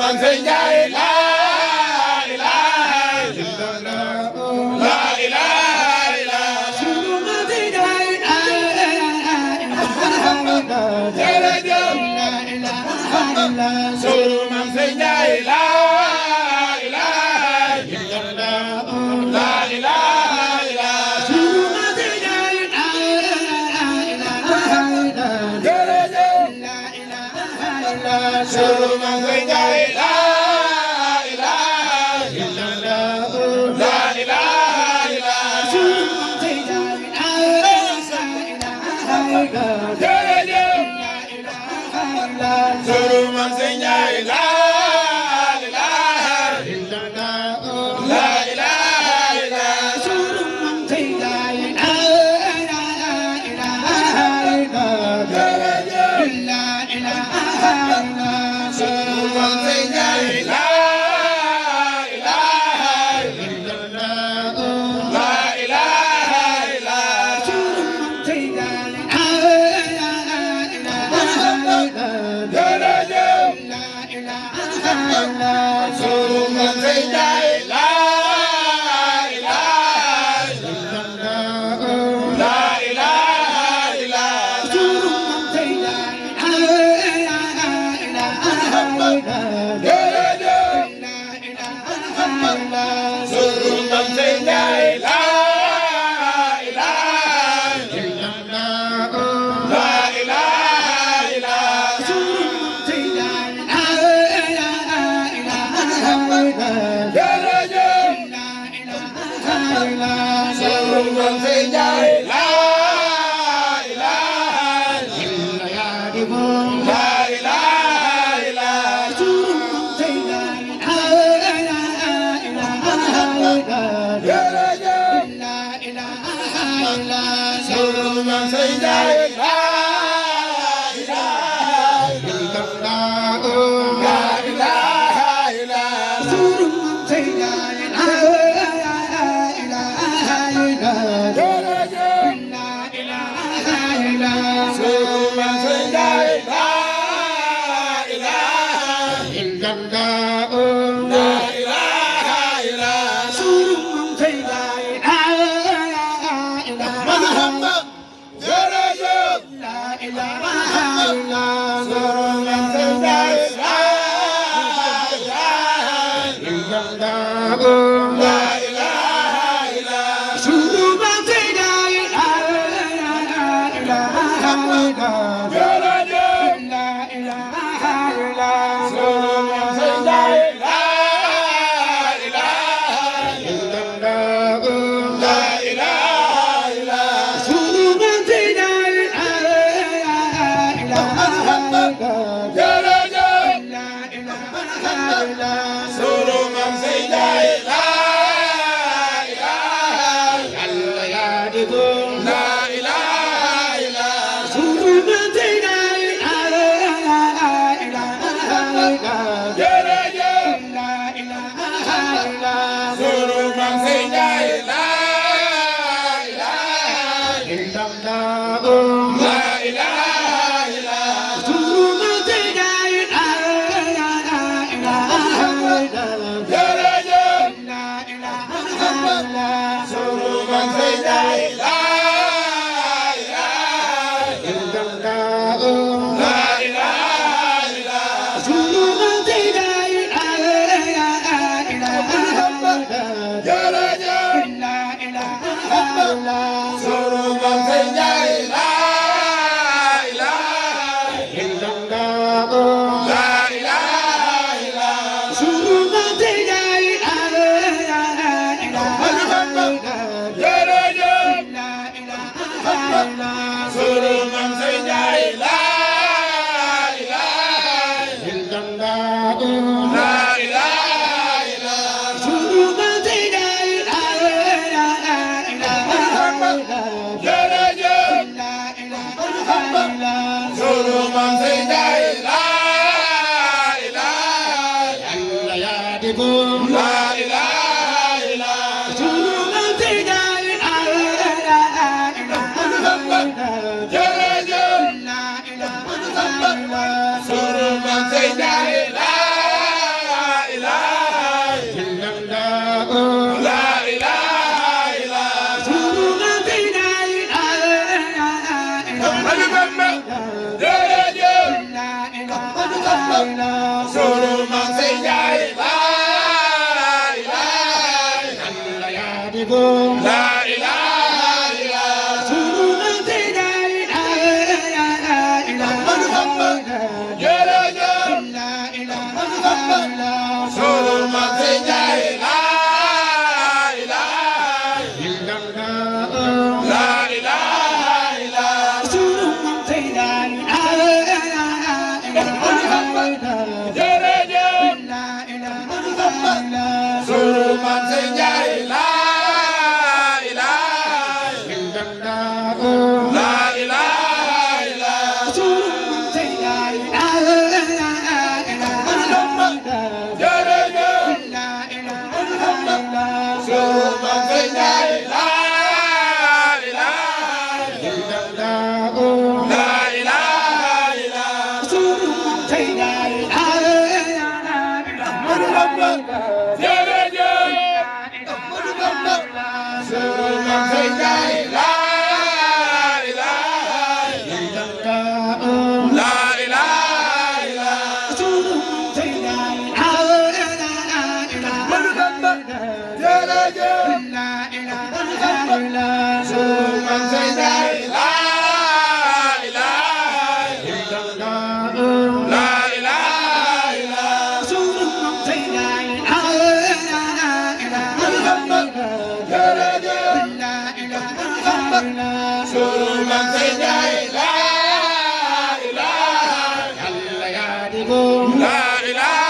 man Sëñ Njaay la ilaha illallah la ilaha illallah sunu man Sëñ Njaay jërëjëf la ilaha illallah sunu man Sëñ Njaay la ilaha illallah la ilaha illallah sunu man Sëñ Njaay jërëjëf la ilaha illallah sunu man Sëñ Njaay la ilaha illallah la ilaha illallah sunu man Sëñ Njaay jërëjëf sunu man Sëñ Njaay la ilaha illallah la ilaha illallah sunu man Sëñ Njaay la ilaha illallah jërëjëf la ilaha illallah sunu man Sëñ Njaay la ilaha illallah la ilaha illallah sunu man Sëñ Njaay jërëjëf la ilaha illallah sunu man Sëñ Njaay la ilaha illallah la ilaha illallah sunu man Sëñ Njaay jërëjëf la ilaha illallah sunu man Sëñ Njaay la ilaha illallah la ilaha illallah sunu man Sëñ Njaay jërëjëf la ilaha illallah sunu man Sëñ Njaay la ilaha illallah la ilaha illallah sunu man Sëñ Njaay jërëjëf la ilaha illallah sunu man Sëñ Njaay la ilaha illallah la ilaha illallah sunu man Sëñ Njaay jërëjëf la ilaha illallah sunu man Sëñ Njaay la ilaha illallah la ilaha illallah sunu man Sëñ Njaay Muhammad jërëjëf la ilaha illallah sunu man Sëñ Njaay la ilaha illallah la ilaha illallah sunu man Sëñ Njaay jërëjëf la ilaha illallah sunu man Sëñ Njaay la ilaha illallah la ilaha illallah sunu man Sëñ Njaay jërëjëf la ilaha illallah sunu man Sëñ Njaay la ilaha yàlla yaa di góor la ilaha illallah sunu man Sëñ Njaay jërëjëf la ilaha illallah sunu man Sëñ Njaay la ilaha illallah la ilaha illallah sunu man Sëñ Njaay jërëjëf la ilaha illallah sunu man Sëñ Njaay la ilaha illallah la ilaha illallah sunu man Sëñ Njaay jërëjëf la ilaha illallah sunu man Sëñ Njaay la ilaha illallah la ilaha illallah sunu man Sëñ Njaay jërëjëf la ilaha illallah sunu man Sëñ Njaay la ilaha illallah la ilaha illallah sunu man Sëñ Njaay jërëjëf la ilaha illallah sunu man Sëñ Njaay la ilaha yàlla yaa di góor la ilaha illallah sunu man Sëñ Njaay suru mam say jaay la ilaha yàlla yaa di góor la ilaha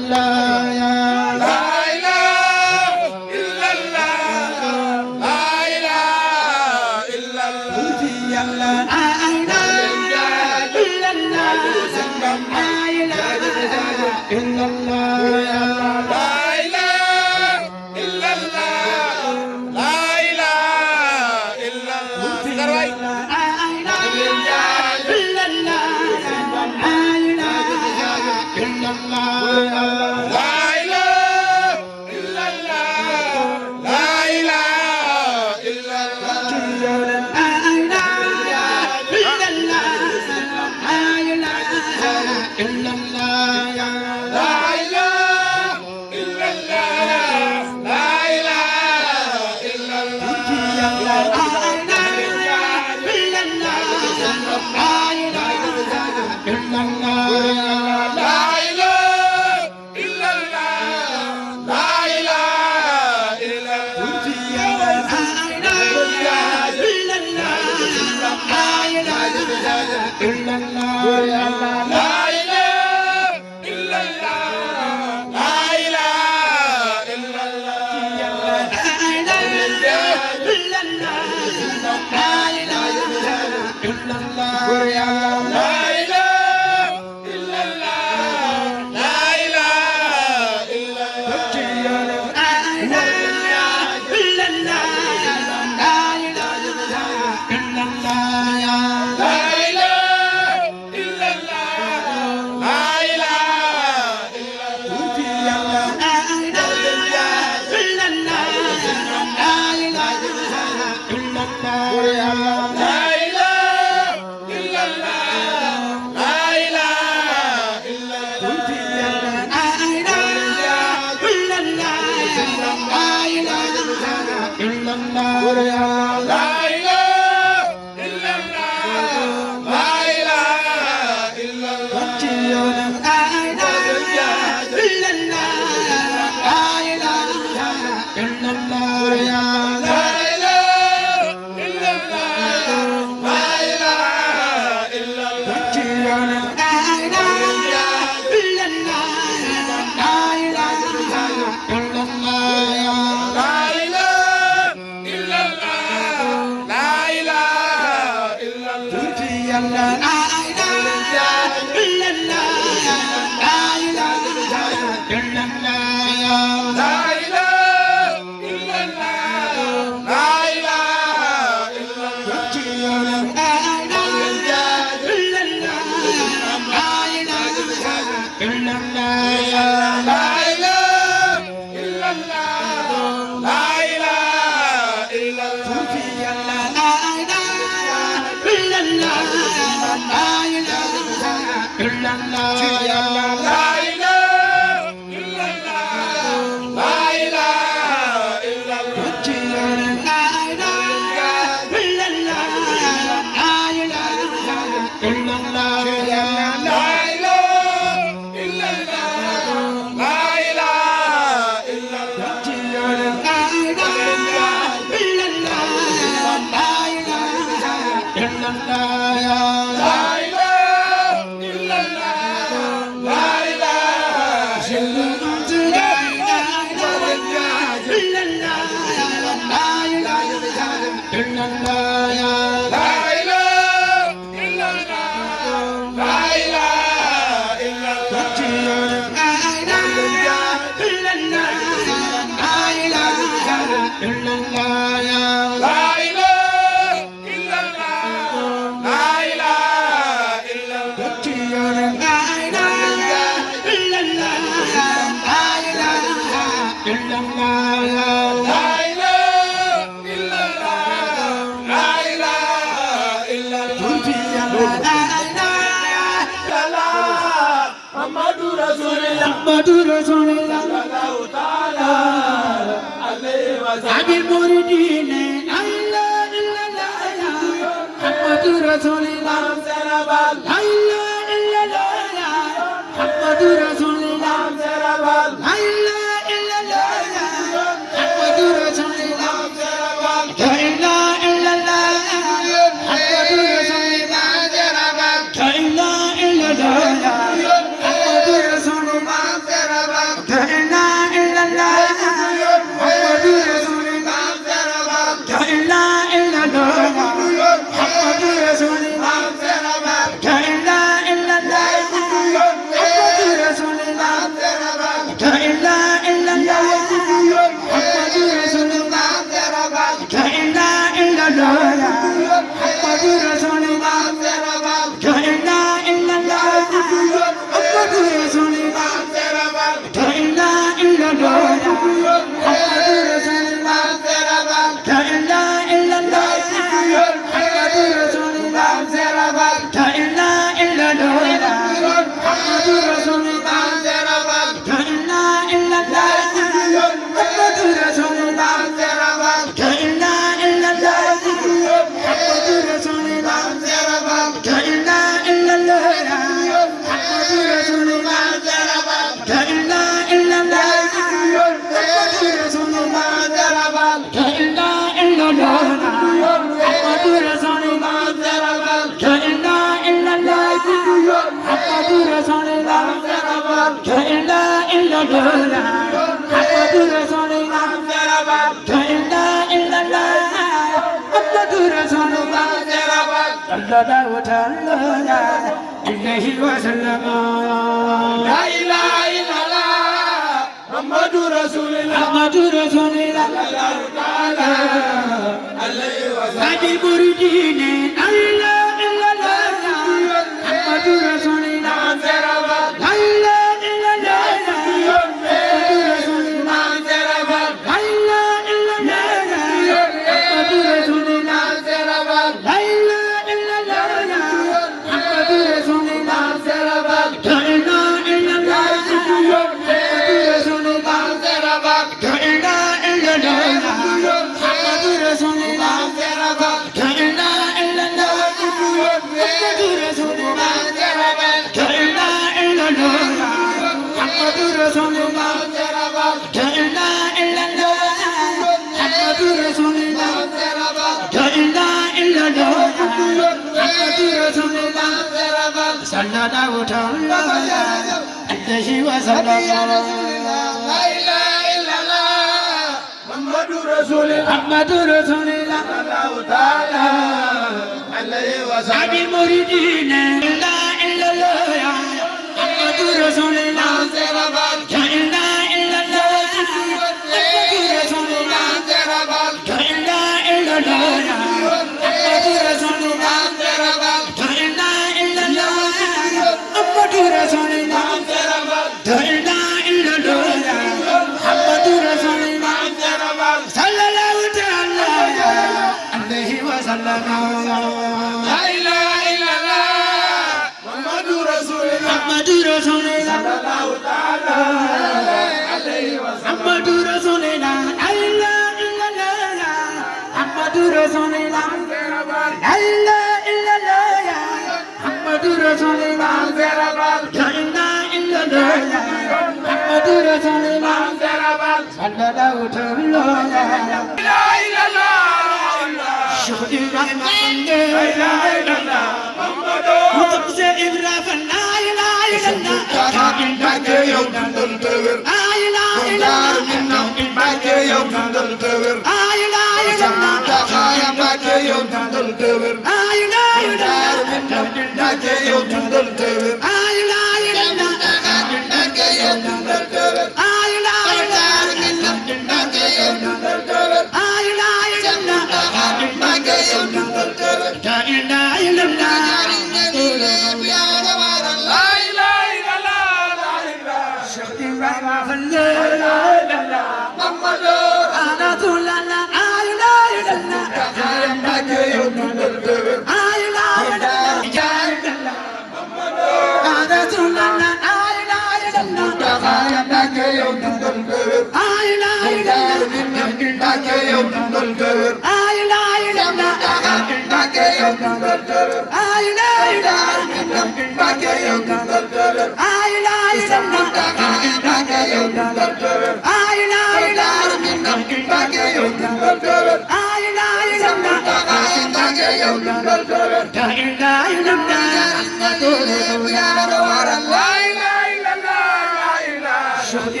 Shukri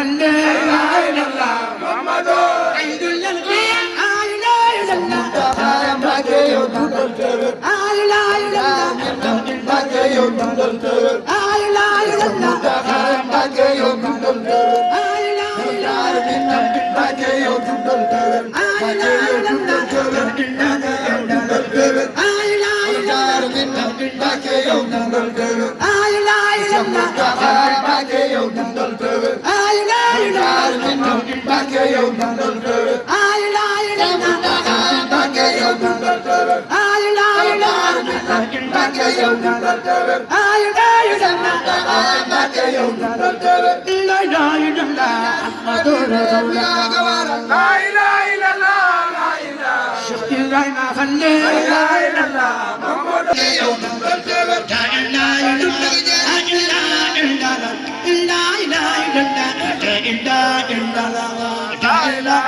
خلي لا إله إلا محمد عيد للغير لا إله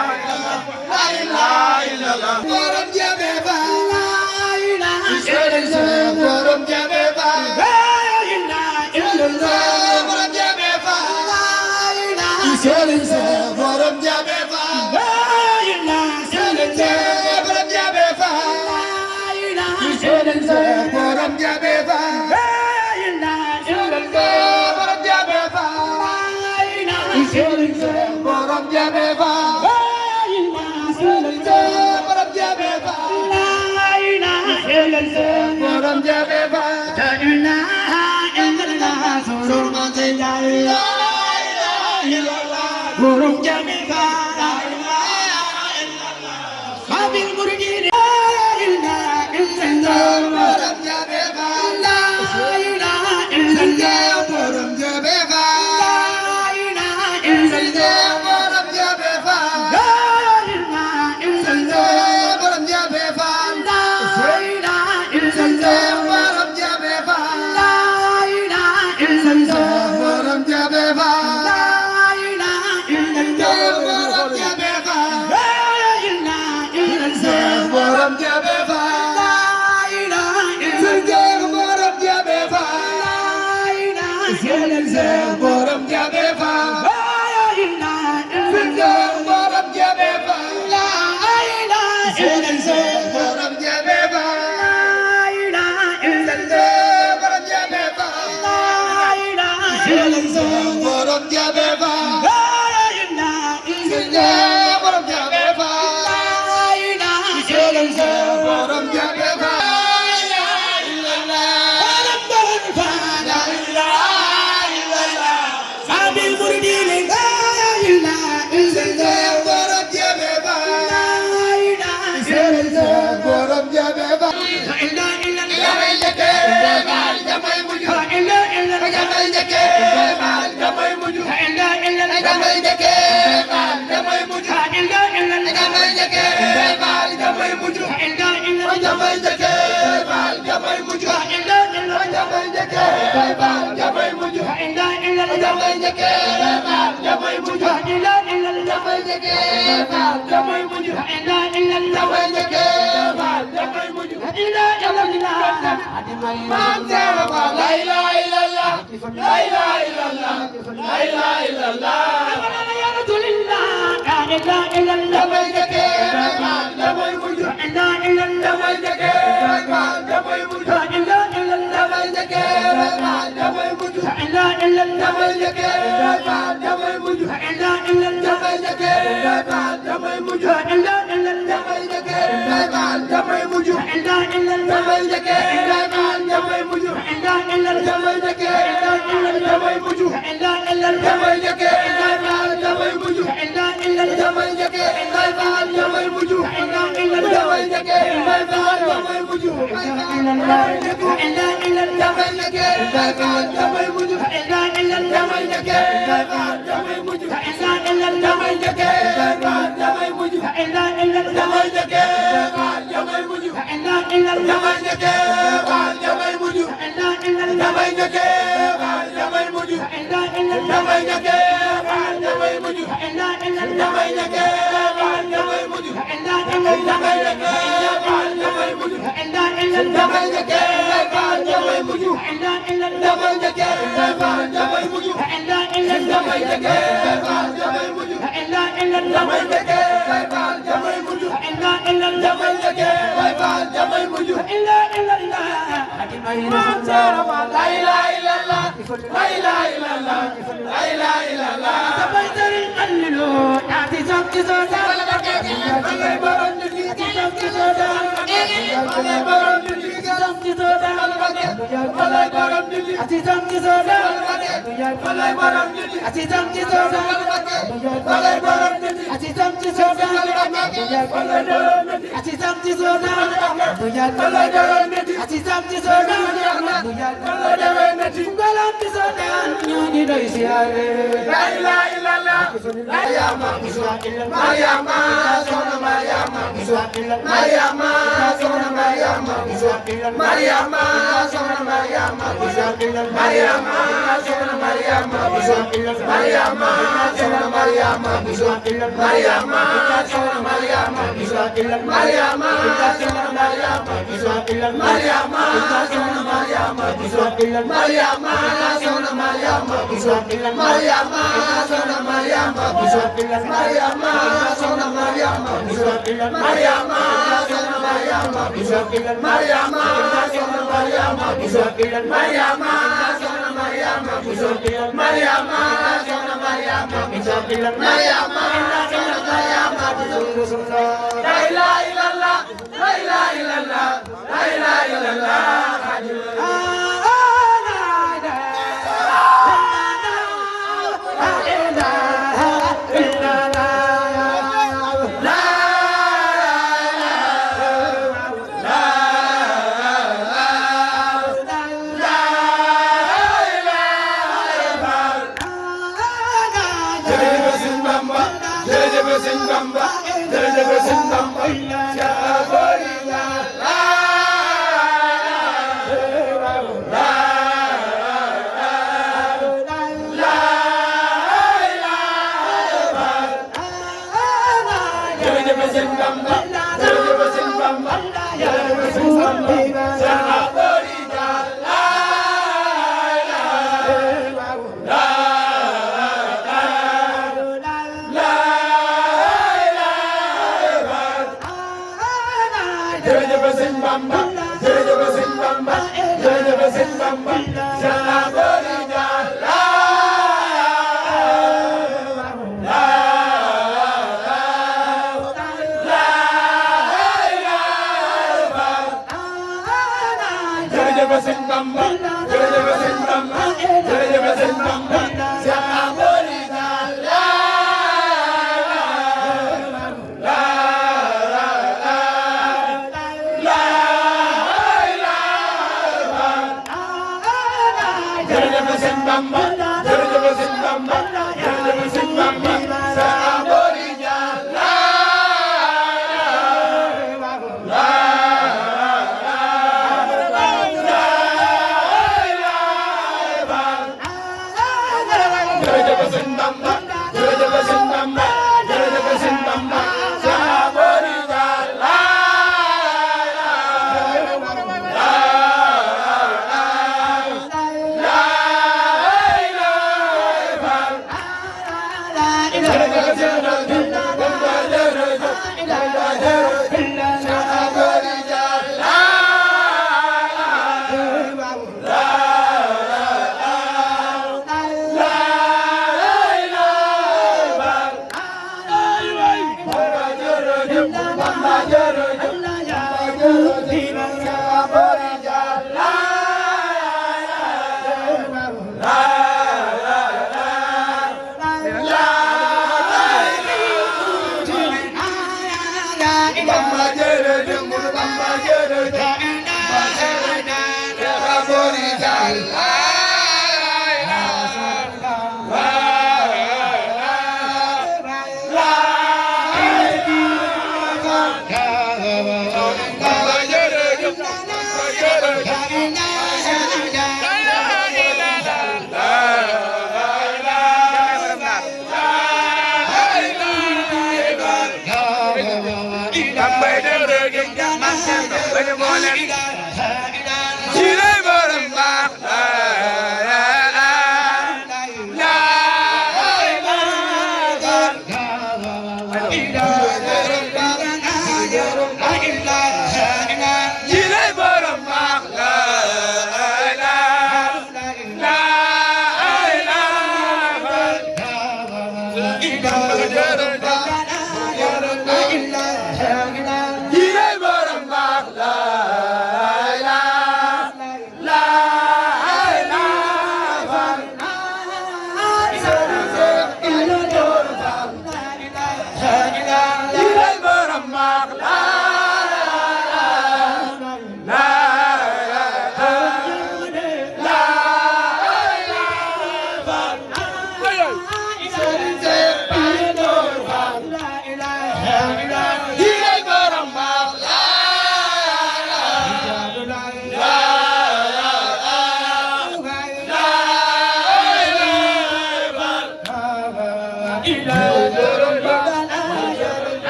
إلا jamay jege faal jamay muju illa illa jamay jege faal jamay muju illa illa jamay jege faal jamay muju illa illa maam Seera Faal la ilaha illallah la ilaha illallah la ilaha illallah jamay sëriñ Allilu ati sam ci so dal ngay borom di ci sam ci so dal ngay borom di ci sam ci so dal ngay borom di ci sam ci so dal ngay borom di ci sam ci so dal ngay borom di ci sam ci so dal ngay borom di ci sam ci so dal ngay borom di ci sam ci so dal ngalam ci so dal ñu ngi doy siyaare la ilaha illallah Mariama Mariama soxna Mariama Mariama soxna Mariama Mariama soxna Mariama Mariama soxna Mariama Mariama soxna Mariama Mariama soxna Mariama Mariama soxna Mariama Mariama soxna Mariama Mariama soxna Mariama Mariama soxna Mariama Mariama soxna Mariama Mariama soxna Mariama Mariama soxna Mariama Mariama soxna Mariama Mariama soxna Mariama Mariama soxna Mariama Mariama soxna Mariama la ilaha illallah la ilaha illallah la ilaha illallah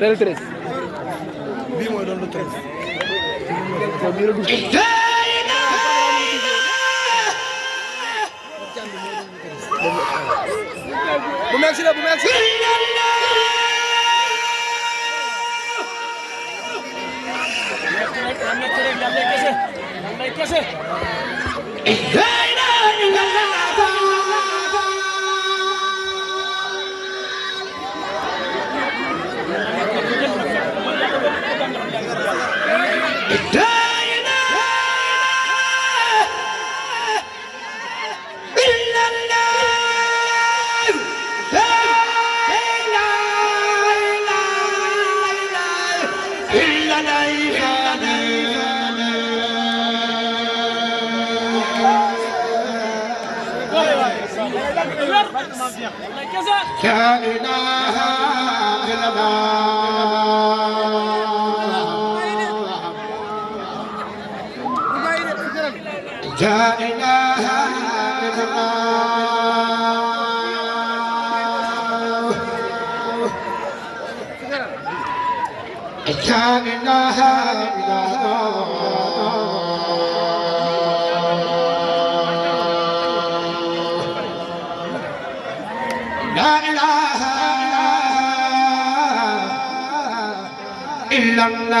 Del 3. Bii mooy doon le 13. Bu merci la bu merci. لا إله إلا الله لا إله إلا الله لا إله إلا الله لا إله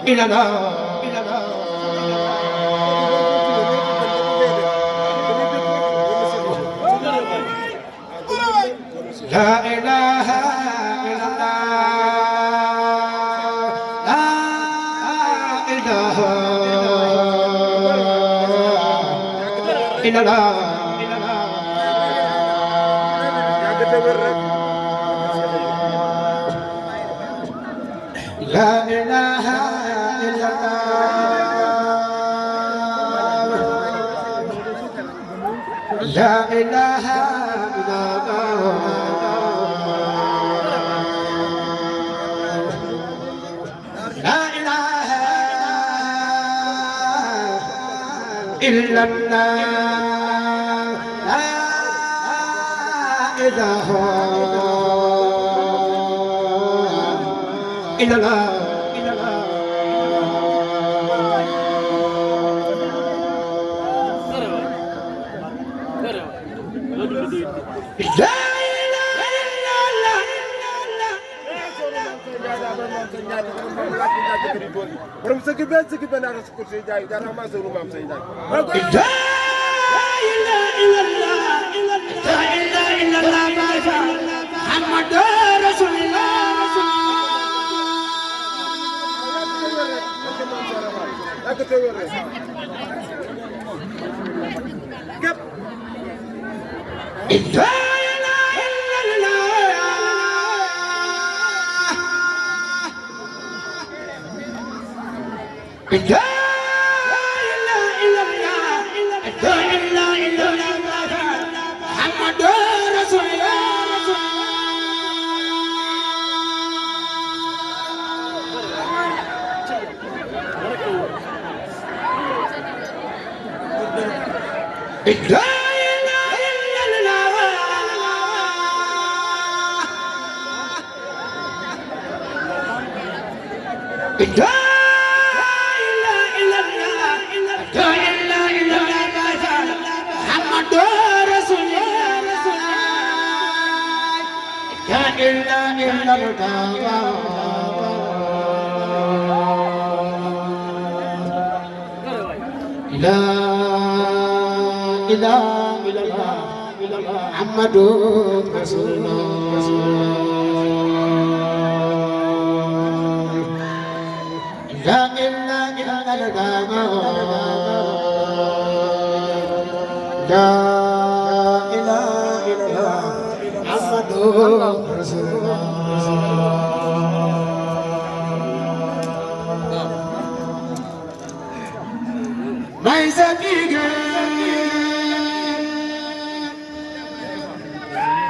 إلا الله لا إله إلا الله لا إله إلا الله لا إله إلا الله إله إلا الله لا إله إلا الله لا إله إلا الله borom sëgg benn naa ko si jaay dara ma sëru maam say jaay لا إله إلا الله لا إله إلا الله محمد رسول الله ak te wéré kep لا إله إلا الله لا إله إلا الله لا إله إلا الله محمد رسول الله لا إله إلا الله لا إله إلا الله لا إله إلا الله محمد رسول الله لا إله إلا الله لا إله إلا الله محمد رسول الله لا إله إلا الله لا إله إلا الله محمد رسول الله ما يسبيك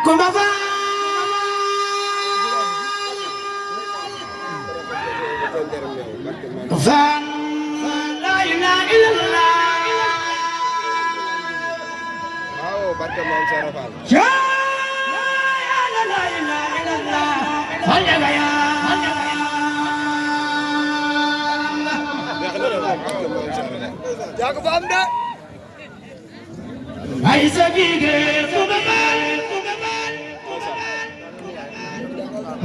كم فان لا إله إلا الله waaw barke maam Sara Fall يا لا إله إلا الله فان يا yaa ko fa am de ما يسبيك كم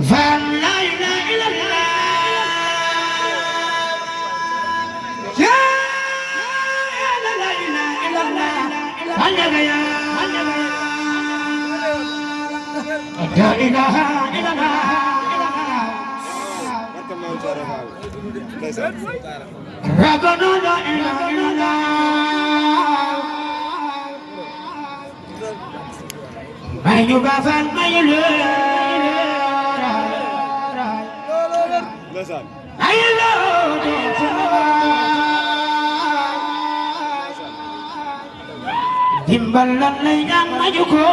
فان لا إله إلا الله يا لا إله إلا الله فان يا لا إله إلا الله barke maam Sara Fall ndeysaan ربنا لا إله إلا الله ما يبافن ما ndeysaan dimbalan lay ñaan ma juko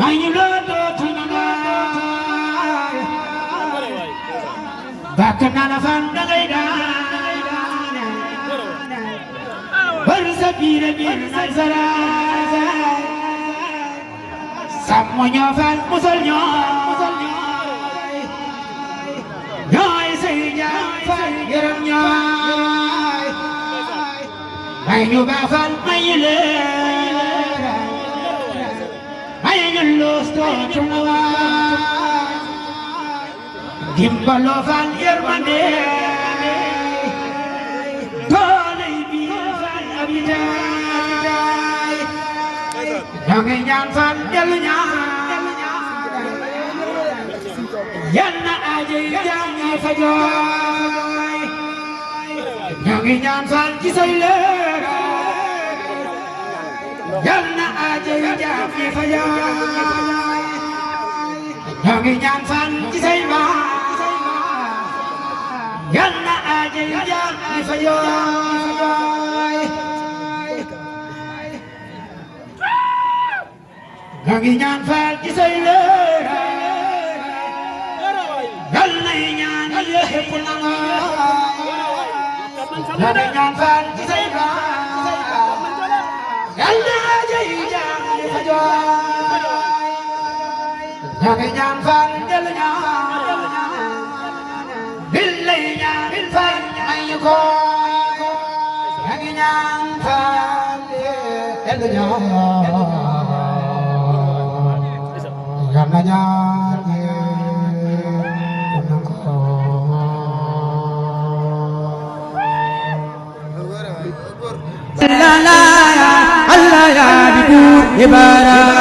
ayu lo do tunana bakana na fan da ngay da bar sabira bir sara sammo ñoo fan musal ñoo ñooy say ñaan fan yërëm ñooy may ñu baafal may leen may ñu los dootu na waay dimbaloo fan yërmande dooley bi fan abitaay ñoo ngi ñaan fan dellu ñaan yal na aajo yi jaam ñi fa jooy ñoo ngi ñaan fan ci say leer yal na aajo yi jaam ñi fa jooy ñoo ngi ñaan fan ci say mbaax yal na aajo yi jaam ñi fa jooy ñoo ngi ñaan faal ci say leer yal nay ñaan yépp nangu ñoo ngi ñaan faal ci say leer yal na jëy jaam di fa jooy ñoo ngi ñaan faal del ñaan bil lay ñaan faal may ko ñoo ngi ñaan faal del ñaan yal na ñaan Allah ya di buur ibarat